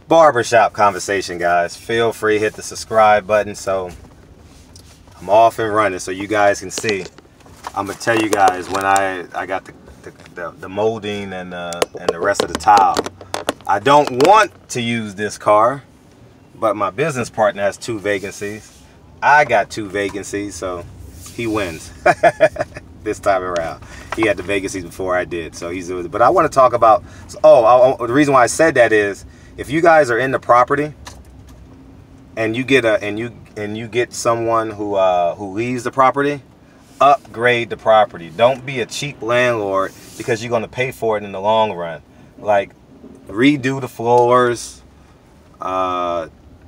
barbershop conversation, guys. Feel free, hit the subscribe button. So I'm off and running so you guys can see. I'm gonna tell you guys when I got the molding and the rest of the tile. I don't want to use this car, but my business partner has 2 vacancies. I got 2 vacancies, so he wins this time around. He had the vacancies before I did, so he's. But I want to talk about. The reason why I said that is, if you guys are in the property and you get you get someone who leaves the property, upgrade the property. Don't be a cheap landlord because you're going to pay for it in the long run. Like, redo the floors,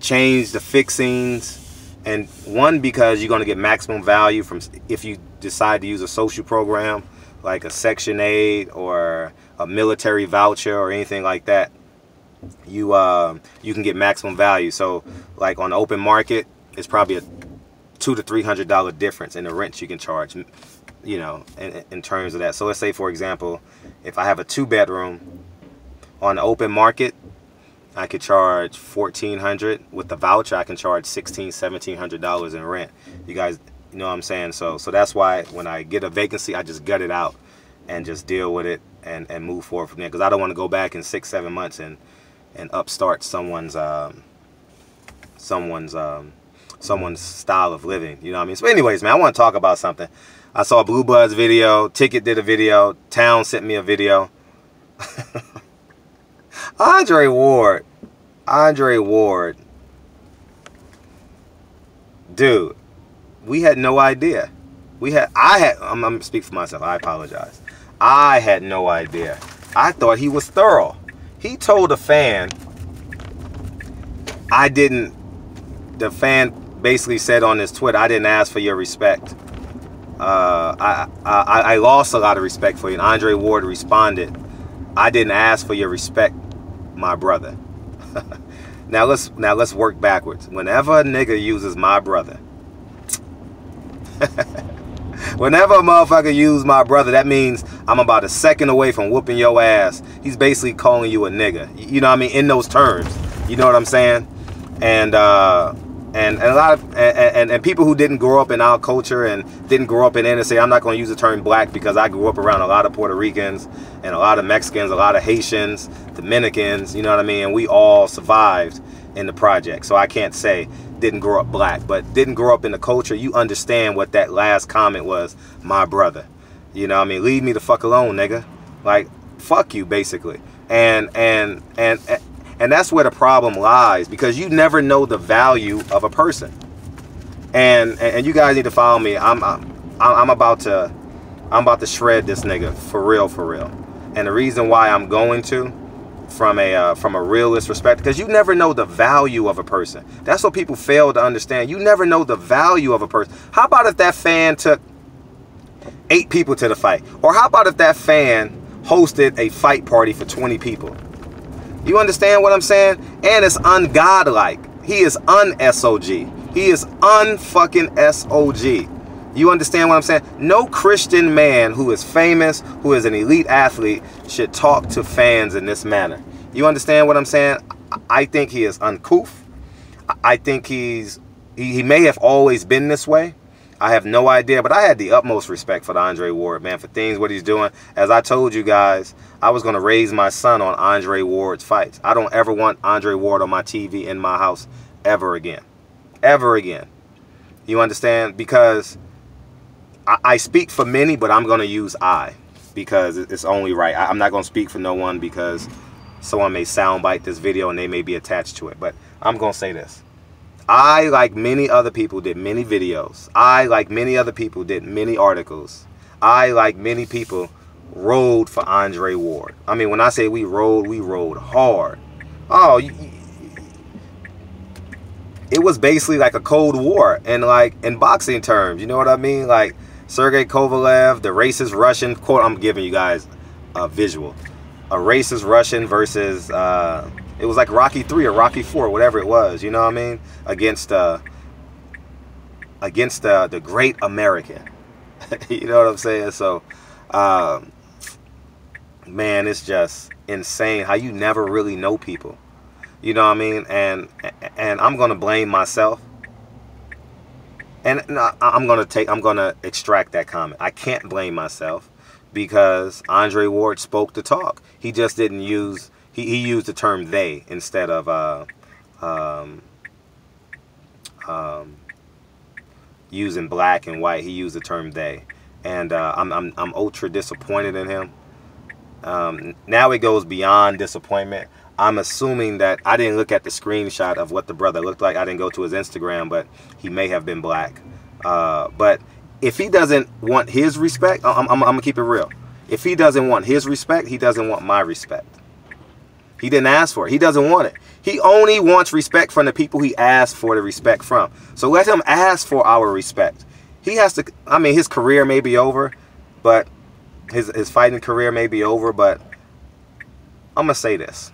change the fixings, and because you're going to get maximum value from if you decide to use a social program like a Section 8 or a military voucher or anything like that. You can get maximum value. So like on the open market, it's probably a $200 to $300 difference in the rent you can charge, you know, in terms of that. So let's say, for example, if I have a 2-bedroom on the open market, I could charge $1,400. With the voucher, I can charge $1,600–$1,700 in rent. You guys, you know what I'm saying? So that's why when I get a vacancy, I just gut it out and just deal with it and move forward from there. Because I don't want to go back in 6–7 months and upstart someone's style of living. You know what I mean? So anyways, man, I want to talk about something. I saw Blue Bud's video. Ticket did a video. Town sent me a video. Andre Ward, dude, we had no idea. I'm gonna speak for myself. I apologize. I had no idea. I thought he was thorough. He told a fan, the fan basically said on his Twitter, I didn't ask for your respect. I lost a lot of respect for you. And Andre Ward responded, I didn't ask for your respect, my brother. Now let's work backwards. Whenever a nigga uses my brother, whenever a motherfucker uses my brother, that means I'm about a second away from whooping your ass. He's basically calling you a nigga. You know what I mean? In those terms. You know what I'm saying? And a lot of and people who didn't grow up in our culture and didn't grow up in NSA, I'm not going to use the term black because I grew up around a lot of Puerto Ricans and a lot of Mexicans, a lot of Haitians, Dominicans, you know what I mean? And we all survived in the project. So I can't say didn't grow up black, but didn't grow up in the culture. You understand what that last comment was, my brother. You know what I mean? Leave me the fuck alone, nigga. Like, fuck you, basically. And that's where the problem lies, because you never know the value of a person. And you guys need to follow me. I'm about to shred this nigga for real. And the reason why I'm going to, from a realist perspective, because you never know the value of a person. That's what people fail to understand. You never know the value of a person. How about if that fan took 8 people to the fight? Or how about if that fan hosted a fight party for 20 people? You understand what I'm saying? And it's ungodlike. He is un-S.O.G. He is un-fucking S.O.G. You understand what I'm saying? No Christian man who is famous, who is an elite athlete, should talk to fans in this manner. You understand what I'm saying? I think he is uncouth. I think he may have always been this way. I have no idea, but I had the utmost respect for the Andre Ward, man, for things, what he's doing. As I told you guys, I was going to raise my son on Andre Ward's fights. I don't ever want Andre Ward on my TV in my house ever again. Ever again. You understand? Because I speak for many, but I'm going to use I, because it's only right. I'm not going to speak for no one because someone may soundbite this video and they may be attached to it. But I'm going to say this. I, like many other people, did many videos. I, like many other people, did many articles. I, like many people, rode for Andre Ward. I mean, when I say we rode hard. Oh, it was basically like a Cold War, and like in boxing terms, you know what I mean? Like Sergey Kovalev, the racist Russian, quote, I'm giving you guys a visual. A racist Russian versus, it was like Rocky 3 or Rocky 4, whatever it was, you know what I mean? Against the great American. You know what I'm saying? So, man, it's just insane how you never really know people. You know what I mean? And I'm gonna blame myself. And I'm gonna extract that comment. I can't blame myself because Andre Ward spoke the talk. He just didn't use, he used the term they instead of using black and white. He used the term they, and I'm ultra disappointed in him. Now it goes beyond disappointment. I'm assuming that I didn't look at the screenshot of what the brother looked like. I didn't go to his Instagram, but he may have been black. But if he doesn't want his respect, I'm gonna keep it real. If he doesn't want his respect, he doesn't want my respect. He didn't ask for it. He doesn't want it. He only wants respect from the people he asked for the respect from. So let him ask for our respect. He has to, I mean, his career may be over, but his fighting career may be over, but I'm gonna say this.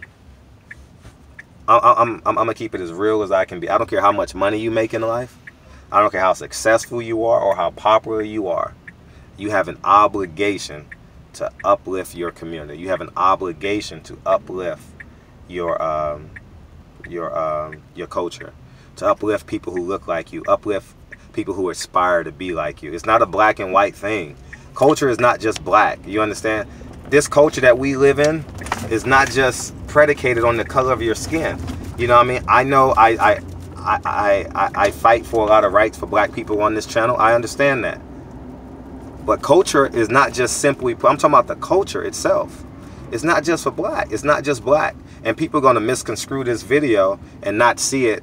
I'm gonna keep it as real as I can be. I don't care how much money you make in life. I don't care how successful you are or how popular you are. You have an obligation to uplift your community. You have an obligation to uplift your culture, to uplift people who look like you, uplift people who aspire to be like you. It's not a black and white thing. Culture is not just black. You understand? This culture that we live in is not just predicated on the color of your skin. You know what I mean? I know I fight for a lot of rights for black people on this channel. I understand that. But culture is not just simply, I'm talking about the culture itself. It's not just for black. It's not just black. And people are going to misconstrue this video and not see it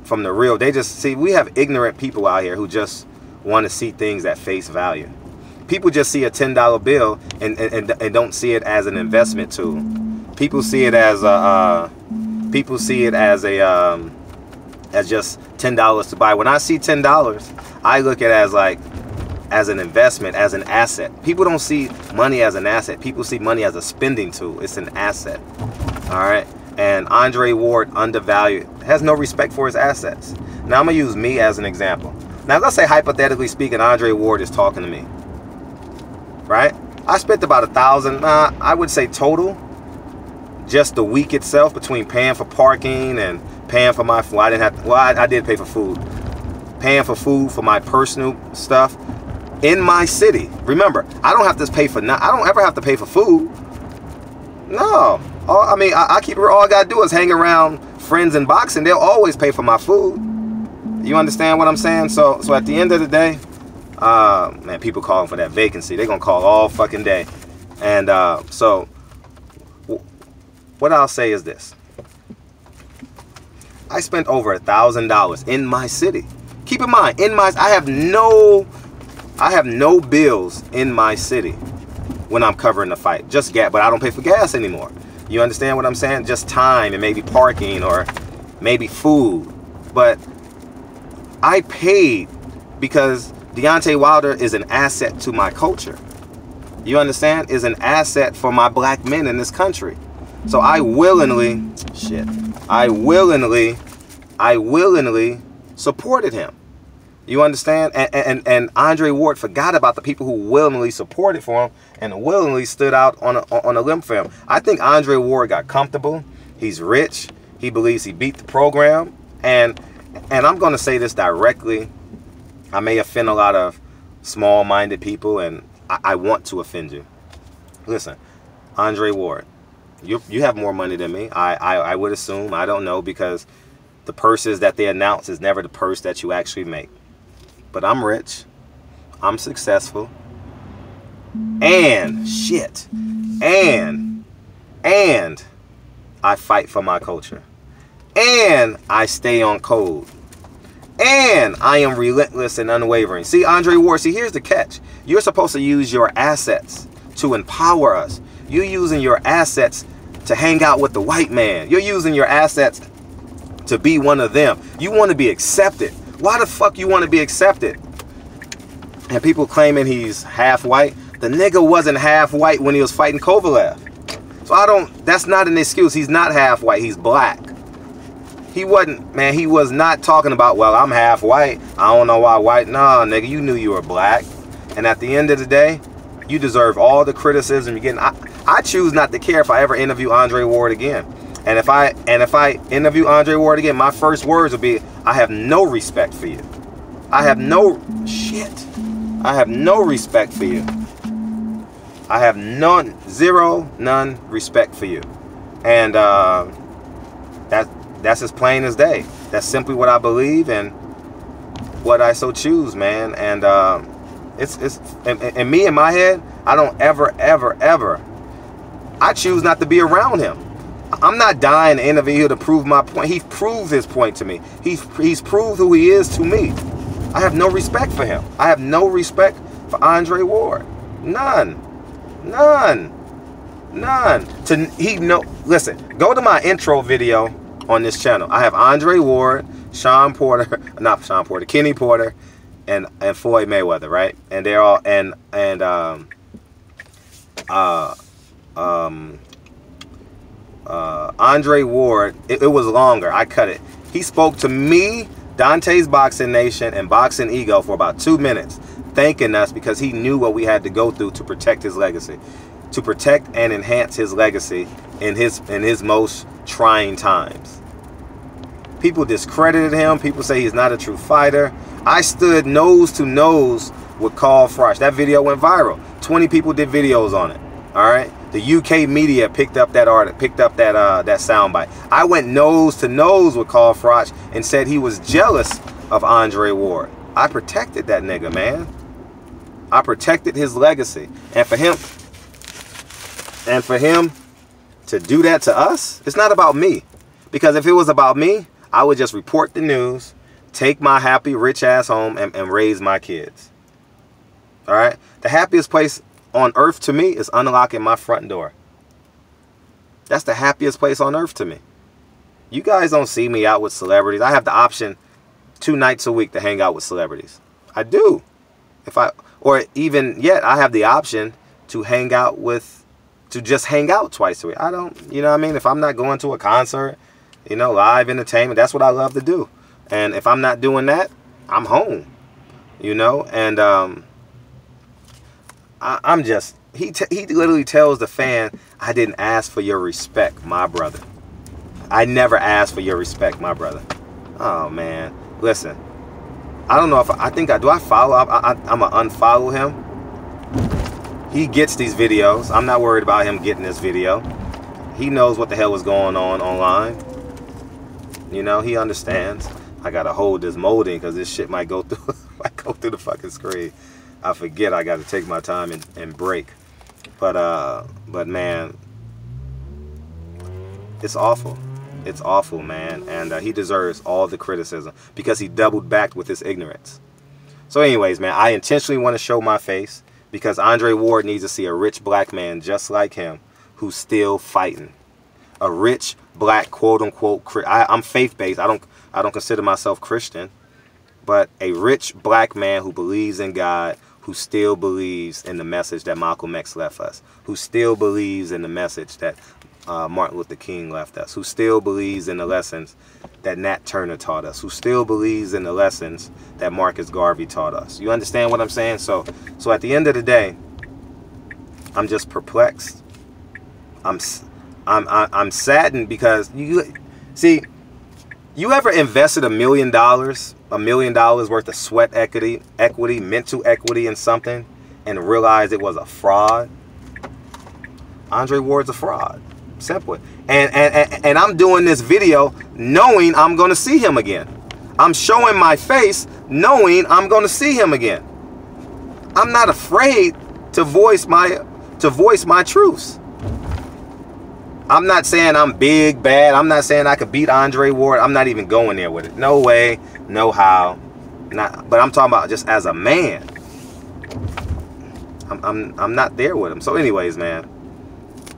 from the real. They just see, we have ignorant people out here who just want to see things at face value. People just see a $10 bill and don't see it as an investment tool. People see it as as just $10 to buy. When I see $10, I look at it as an investment, as an asset. People don't see money as an asset. People see money as a spending tool. It's an asset. All right. And Andre Ward, undervalued, has no respect for his assets. Now I'm gonna use me as an example. Now let's say hypothetically speaking, Andre Ward is talking to me. Right? I spent about $1,000, I would say total, just the week itself, between paying for parking and paying for my food. I didn't have to, well, I did pay for food. Paying for food for my personal stuff in my city. Remember, I don't have to pay for, I don't ever have to pay for food. No. I mean, I keep it, all I gotta do is hang around friends in boxing. They'll always pay for my food. You understand what I'm saying? So at the end of the day, man, people calling for that vacancy. They're gonna call all fucking day. And so what I'll say is this. I spent over $1,000 in my city. Keep in mind, I have no bills in my city when I'm covering the fight. Just gas, but I don't pay for gas anymore. You understand what I'm saying? Just time and maybe parking or maybe food. But I paid because Deontay Wilder is an asset to my culture. You understand? Is an asset for my black men in this country. So I willingly supported him. You understand? And Andre Ward forgot about the people who willingly supported for him and willingly stood out on a limb for him. I think Andre Ward got comfortable. He's rich. He believes he beat the program. And I'm going to say this directly. I may offend a lot of small-minded people, and I want to offend you. Listen, Andre Ward, you have more money than me. I would assume. I don't know, because the purses that they announce is never the purse that you actually make. But I'm rich. I'm successful. And shit. And I fight for my culture. And I stay on code. And I am relentless and unwavering. See, Andre Ward, see, here's the catch. You're supposed to use your assets to empower us. You're using your assets to hang out with the white man. You're using your assets to be one of them. You want to be accepted. Why the fuck you want to be accepted? And people claiming he's half white. The nigga wasn't half white when he was fighting Kovalev. So that's not an excuse. He's not half white. He's black. He wasn't, man, he was not talking about, well, I'm half white. I don't know why white. Nah, nigga, you knew you were black. And at the end of the day, you deserve all the criticism you're getting. I choose not to care if I ever interview Andre Ward again. And if I interview Andre Ward again, my first words will be, I have no respect for you. I have no respect for you. I have none respect for you. And that's as plain as day. That's simply what I believe and what I so choose, man. And and me in my head, I don't ever I choose not to be around him. I'm not dying to interview to prove my point. He's proved his point to me. He's proved who he is to me. I have no respect for him. I have no respect for Andre Ward. None. Listen, go to my intro video on this channel. I have Andre Ward, Kenny Porter, and Floyd Mayweather, right? And they're all Andre Ward, it was longer. I cut it. He spoke to me, Dante's Boxing Nation, and Boxing Ego for about 2 minutes, thanking us because he knew what we had to go through to protect his legacy, to protect and enhance his legacy in his most trying times. People discredited him. People say he's not a true fighter. I stood nose to nose with Carl Froch. That video went viral. 20 people did videos on it. All right. The UK media picked up that soundbite. I went nose to nose with Carl Froch and said he was jealous of Andre Ward. I protected that nigga, man. I protected his legacy. And for him to do that to us, it's not about me. Because if it was about me, I would just report the news, take my happy rich ass home and raise my kids. All right? The happiest place on earth to me is unlocking my front door. That's the happiest place on earth to me. You guys don't see me out with celebrities. I have the option 2 nights a week to hang out with celebrities. I do. Or even yet, I have the option to just hang out twice a week. I don't, you know what I mean? If I'm not going to a concert, you know, live entertainment, that's what I love to do. And if I'm not doing that, I'm home, you know? And he literally tells the fan, I didn't ask for your respect, my brother. I never asked for your respect, my brother. Oh, man. Listen, I don't know if do I follow? I'm going to unfollow him. He gets these videos. I'm not worried about him getting this video. He knows what the hell is going on online. You know, he understands. I got to hold this molding because this shit might go through the fucking screen. I forget I got to take my time and break. But man, it's awful. It's awful, man. And he deserves all the criticism because he doubled back with his ignorance. So anyways, man, I intentionally want to show my face because Andre Ward needs to see a rich black man just like him who's still fighting. A rich black quote-unquote, I'm faith-based. I don't consider myself Christian. But a rich black man who believes in God, who still believes in the message that Malcolm X left us, who still believes in the message that Martin Luther King left us, who still believes in the lessons that Nat Turner taught us, who still believes in the lessons that Marcus Garvey taught us. You understand what I'm saying? So at the end of the day, I'm just perplexed. I'm saddened because you ever invested $1 million worth of sweat equity, mental equity in something and realized it was a fraud? Andre Ward's a fraud. Simple. And I'm doing this video knowing I'm going to see him again. I'm showing my face knowing I'm going to see him again. I'm not afraid to voice my truths. I'm not saying I'm big, bad. I'm not saying I could beat Andre Ward. I'm not even going there with it. No way, no how. But I'm talking about just as a man. I'm not there with him. So anyways, man.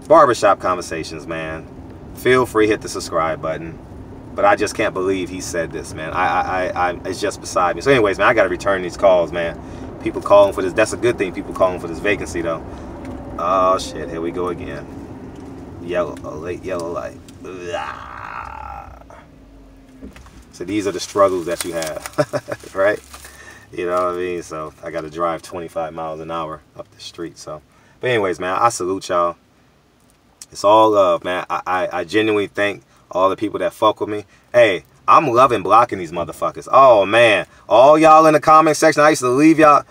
Barbershop Conversations, man. Feel free, hit the subscribe button. But I just can't believe he said this, man. It's just beside me. So anyways, man, I got to return these calls, man. People calling for this. That's a good thing. People calling for this vacancy, though. Oh, shit. Here we go again. Late yellow light. So these are the struggles that you have, right? You know what I mean? So I got to drive 25 miles an hour up the street. So, but anyways, man, I salute y'all. It's all love, man. I genuinely thank all the people that fuck with me. Hey, I'm loving blocking these motherfuckers. Oh, man. All y'all in the comment section, I used to leave y'all.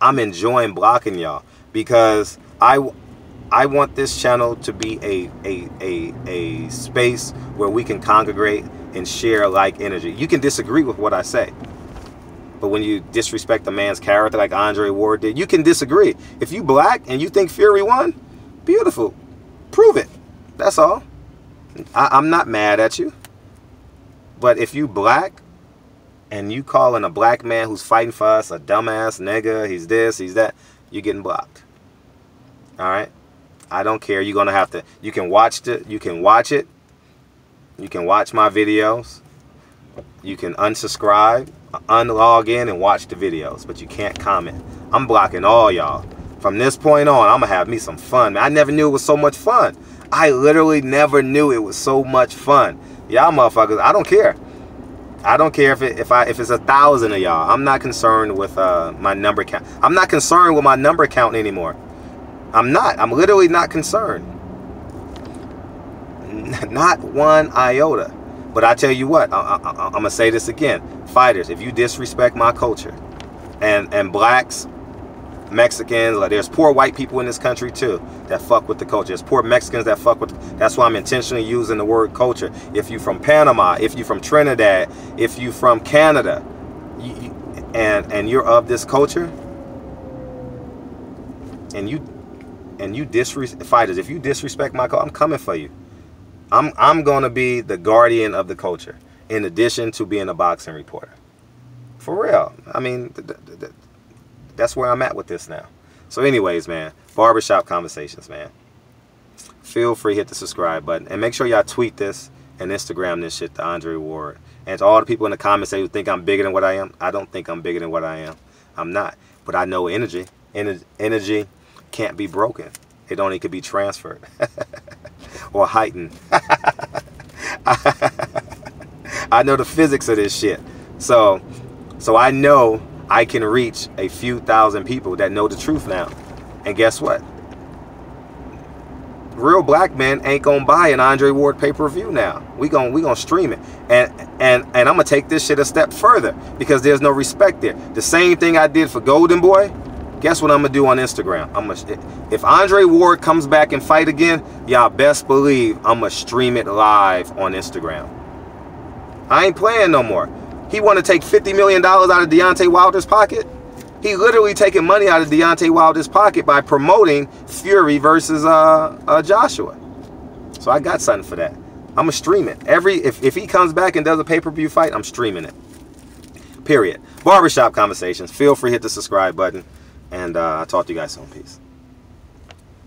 I'm enjoying blocking y'all because I want this channel to be a space where we can congregate and share like energy. You can disagree with what I say, but when you disrespect a man's character like Andre Ward did, you can disagree. If you black and you think Fury won, beautiful. Prove it. That's all. I'm not mad at you. But if you black and you calling a black man who's fighting for us a dumbass nigga, he's this, he's that, you're getting blocked. All right? I don't care. You're going to have to, you can watch it. You can watch it. You can watch my videos. You can unsubscribe, unlog in and watch the videos, but you can't comment. I'm blocking all y'all. From this point on, I'm going to have me some fun, man. I never knew it was so much fun. I literally never knew it was so much fun. Y'all motherfuckers, I don't care. I don't care if it's 1,000 of y'all. I'm not concerned with my number count. I'm not concerned with my number count anymore. I'm not. I'm literally not concerned. Not one iota. But I tell you what, I'm going to say this again. Fighters, if you disrespect my culture, and blacks, Mexicans, like there's poor white people in this country too that fuck with the culture. There's poor Mexicans that fuck with, that's why I'm intentionally using the word culture. If you from Panama, if you from Trinidad, if you from Canada, and you're of this culture, and you disrespect fighters, if you disrespect my culture, I'm coming for you. I'm gonna be the guardian of the culture in addition to being a boxing reporter. For real. I mean, that's where I'm at with this now. So anyways, man, barbershop conversations, man. Feel free, hit the subscribe button. And make sure y'all tweet this and Instagram this shit to Andre Ward. And to all the people in the comments who think I'm bigger than what I am, I don't think I'm bigger than what I am. I'm not. But I know energy. Energy can't be broken. It only could be transferred. Or heightened. I know the physics of this shit. So I know I can reach a few thousand people that know the truth now. And guess what? Real black men ain't gonna buy an Andre Ward pay-per-view now. We gonna stream it. And I'm gonna take this shit a step further because there's no respect there. The same thing I did for Golden Boy, guess what I'm gonna do on Instagram? If Andre Ward comes back and fight again, y'all best believe I'm gonna stream it live on Instagram. I ain't playing no more. He want to take $50 million out of Deontay Wilder's pocket. He literally taking money out of Deontay Wilder's pocket by promoting Fury versus Joshua. So I got something for that. I'm gonna stream it. If he comes back and does a pay-per-view fight, I'm streaming it. Period. Barbershop conversations. Feel free to hit the subscribe button. And I'll talk to you guys soon. Peace.